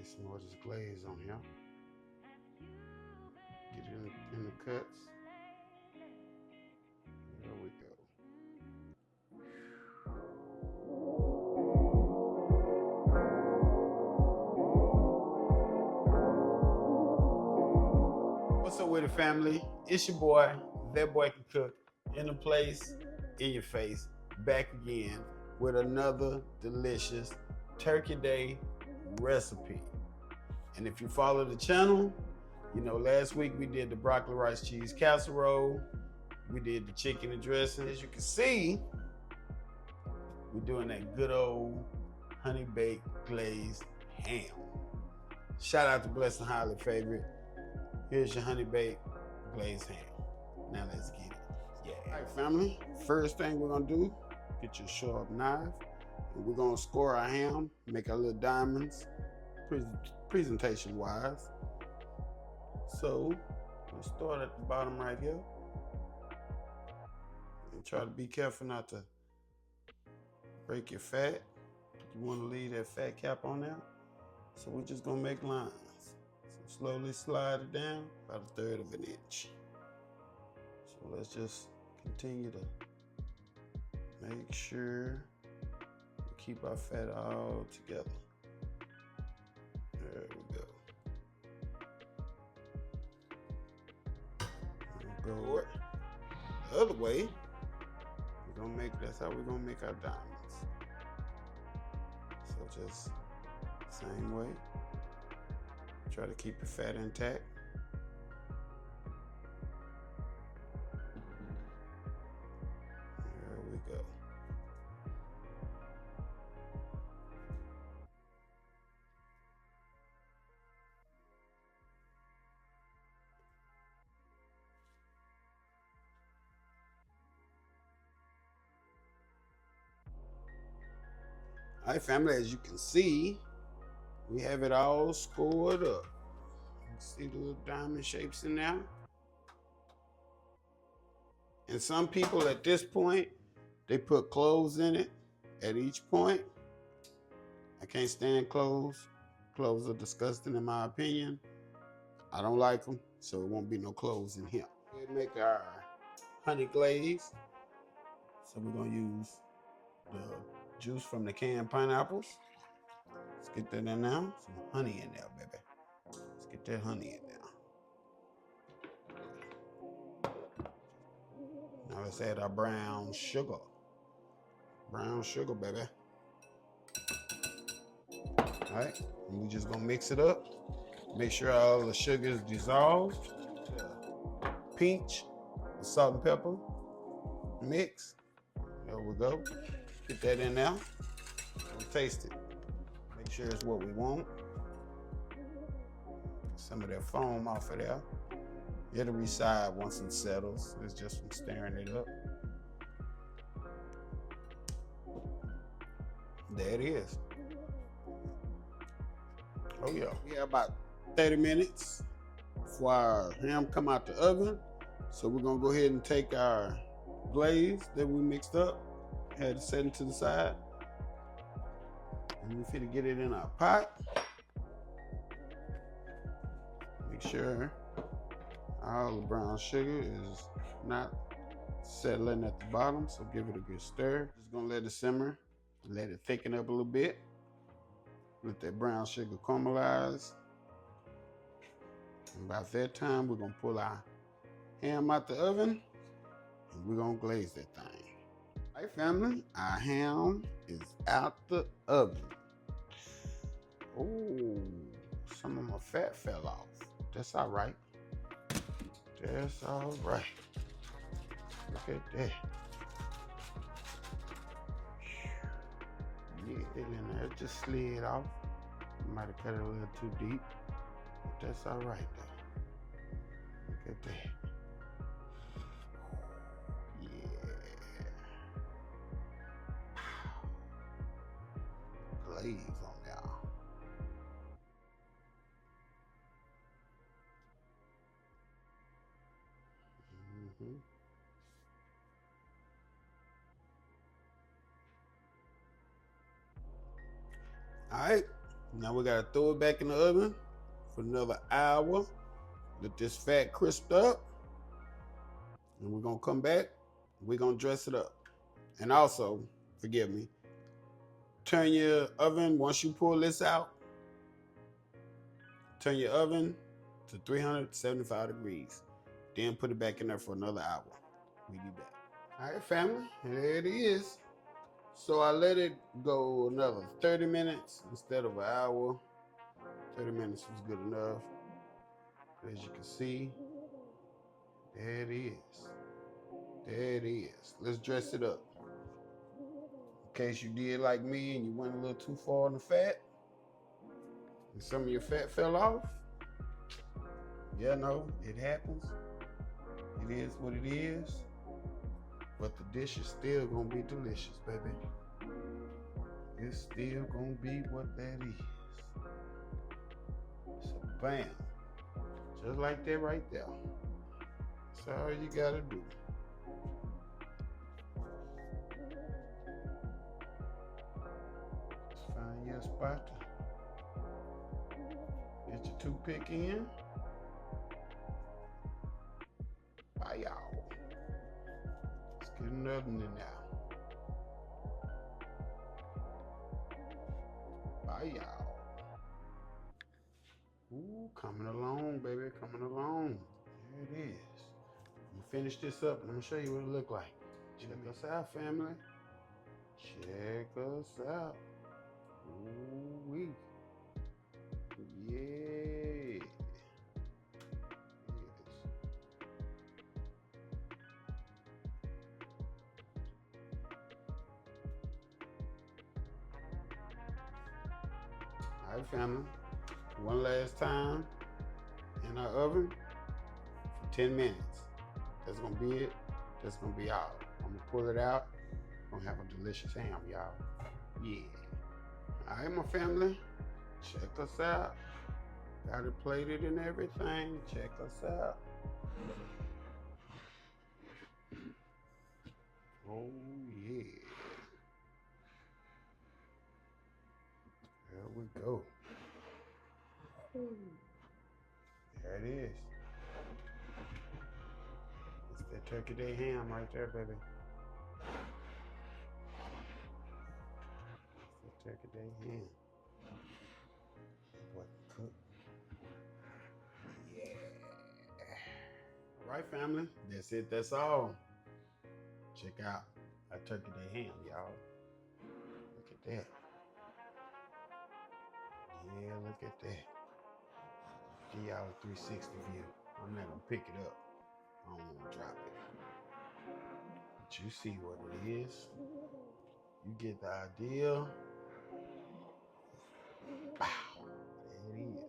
Get some more of this glaze on here. Get it in the cuts. There we go. What's up with it, family? It's your boy, That Boy Can Cook, in the place, in your face, back again with another delicious Turkey Day recipe. And if you follow the channel, you know last week we did the broccoli rice cheese casserole. We did the chicken and dressing. As you can see, we're doing that good old honey baked glazed ham. Shout out to Blessed and Highly Favorite. Here's your honey baked glazed ham. Now let's get it. Yeah. All right, family. First thing we're gonna do, get your sharp knife, and we're gonna score our ham, make our little diamonds, presentation wise. So let's start at the bottom right here. And try to be careful not to break your fat. You want to leave that fat cap on there. So we're just gonna make lines. So slowly slide it down about 1/3 of an inch. So let's just continue to make sure we keep our fat all together. There we go. We'll go the other way. That's how we're gonna make our diamonds. So just same way. Try to keep your fat intact. There we go. All right, family, as you can see, we have it all scored up. You can see the little diamond shapes in there. And some people at this point, they put cloves in it at each point. I can't stand cloves. Cloves are disgusting in my opinion. I don't like them, so it won't be no cloves in here. We make our honey glaze. So we're gonna use the juice from the canned pineapples. Let's get that in now. Some honey in there, baby. Let's get that honey in there. Now let's add our brown sugar. Brown sugar, baby. All right, and we're just gonna mix it up. Make sure all the sugar is dissolved. Pinch, the salt and pepper mix. There we go. Get that in there. We'll taste it. Make sure it's what we want. Some of that foam off of there. It'll reside once it settles. It's just from stirring it up. There it is. Oh yeah. We have about 30 minutes before our ham come out the oven. So we're gonna go ahead and take our glaze that we mixed up, had it set to the side. And we're finna get it in our pot. Make sure all the brown sugar is not settling at the bottom, so give it a good stir. Just gonna let it simmer, let it thicken up a little bit. Let that brown sugar caramelize. And about that time, we're gonna pull our ham out the oven and we're gonna glaze that thing. All right, family, our ham is out the oven. Oh, some of my fat fell off. That's all right. That's all right. Look at that. Yeah, it in there. It just slid off. Might have cut it a little too deep, but that's all right though. Look at that. Yeah. Glaze on there. All right, Now we gotta throw it back in the oven for another hour. Let this fat crisp up. And we're gonna come back. We're gonna dress it up. And also, forgive me, turn your oven, once you pull this out, turn your oven to 375 degrees. Then put it back in there for another hour. We'll be back. All right, family, there it is. So I let it go another 30 minutes instead of an hour. 30 minutes was good enough. As you can see, there it is. There it is. Let's dress it up. In case you did like me and you went a little too far on the fat, and some of your fat fell off. Yeah, no, it happens. It is what it is. But the dish is still gonna be delicious, baby. It's still gonna be what that is. So bam. Just like that right there. That's all you gotta do. Just find your spot to get your toothpick in. Bye, y'all. Let's get another one in now. Bye, y'all. Ooh, coming along, baby, coming along. There it is. I'm gonna finish this up and I'm gonna show you what it look like. Check us out, family. Check us out. Ooh-wee. Yeah. Yes. All right, family. One last time in our oven for 10 minutes. That's gonna be it. That's gonna be all. I'm gonna pull it out. We're gonna have a delicious ham, y'all. Yeah. All right, my family. Check us out. Got it plated and everything. Check us out. Oh, yeah. There we go. There it is. It's that Turkey Day ham right there, baby. It's that Turkey Day ham. What cook? Yeah. All right, family. That's it. That's all. Check out our Turkey Day ham, y'all. Look at that. Yeah, look at that. Give y'all a 360 view. I'm not gonna pick it up. I don't want to drop it. But you see what it is. You get the idea. Wow. There it is.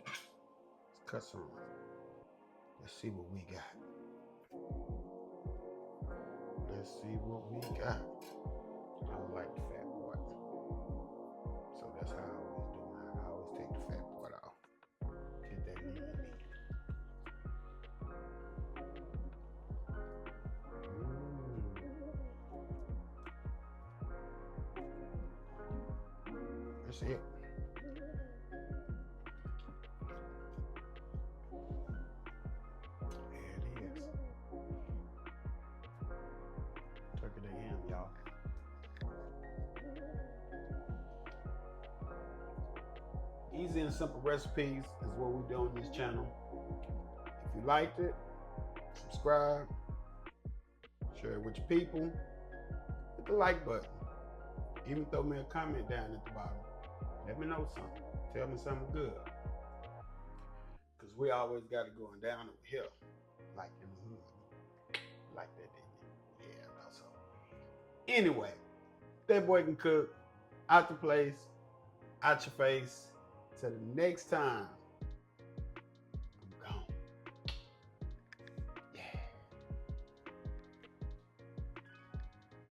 Let's cut some. Let's see what we got. Let's see what we got. I don't like the fat part. So that's how I always do mine. I always take the fat part off. Get that lean meat. That's it. There it is. Turkey Day ham, y'all. Easy and simple recipes is what we do on this channel. If you liked it, subscribe, share it with your people, hit the like button. Even throw me a comment down at the bottom. Let me know something. Tell me something good. Because we always got it going down over here, like in the hood. Like that, didn't you? Yeah, that's all. Anyway, that boy can cook. Out the place, out your face. Till the next time.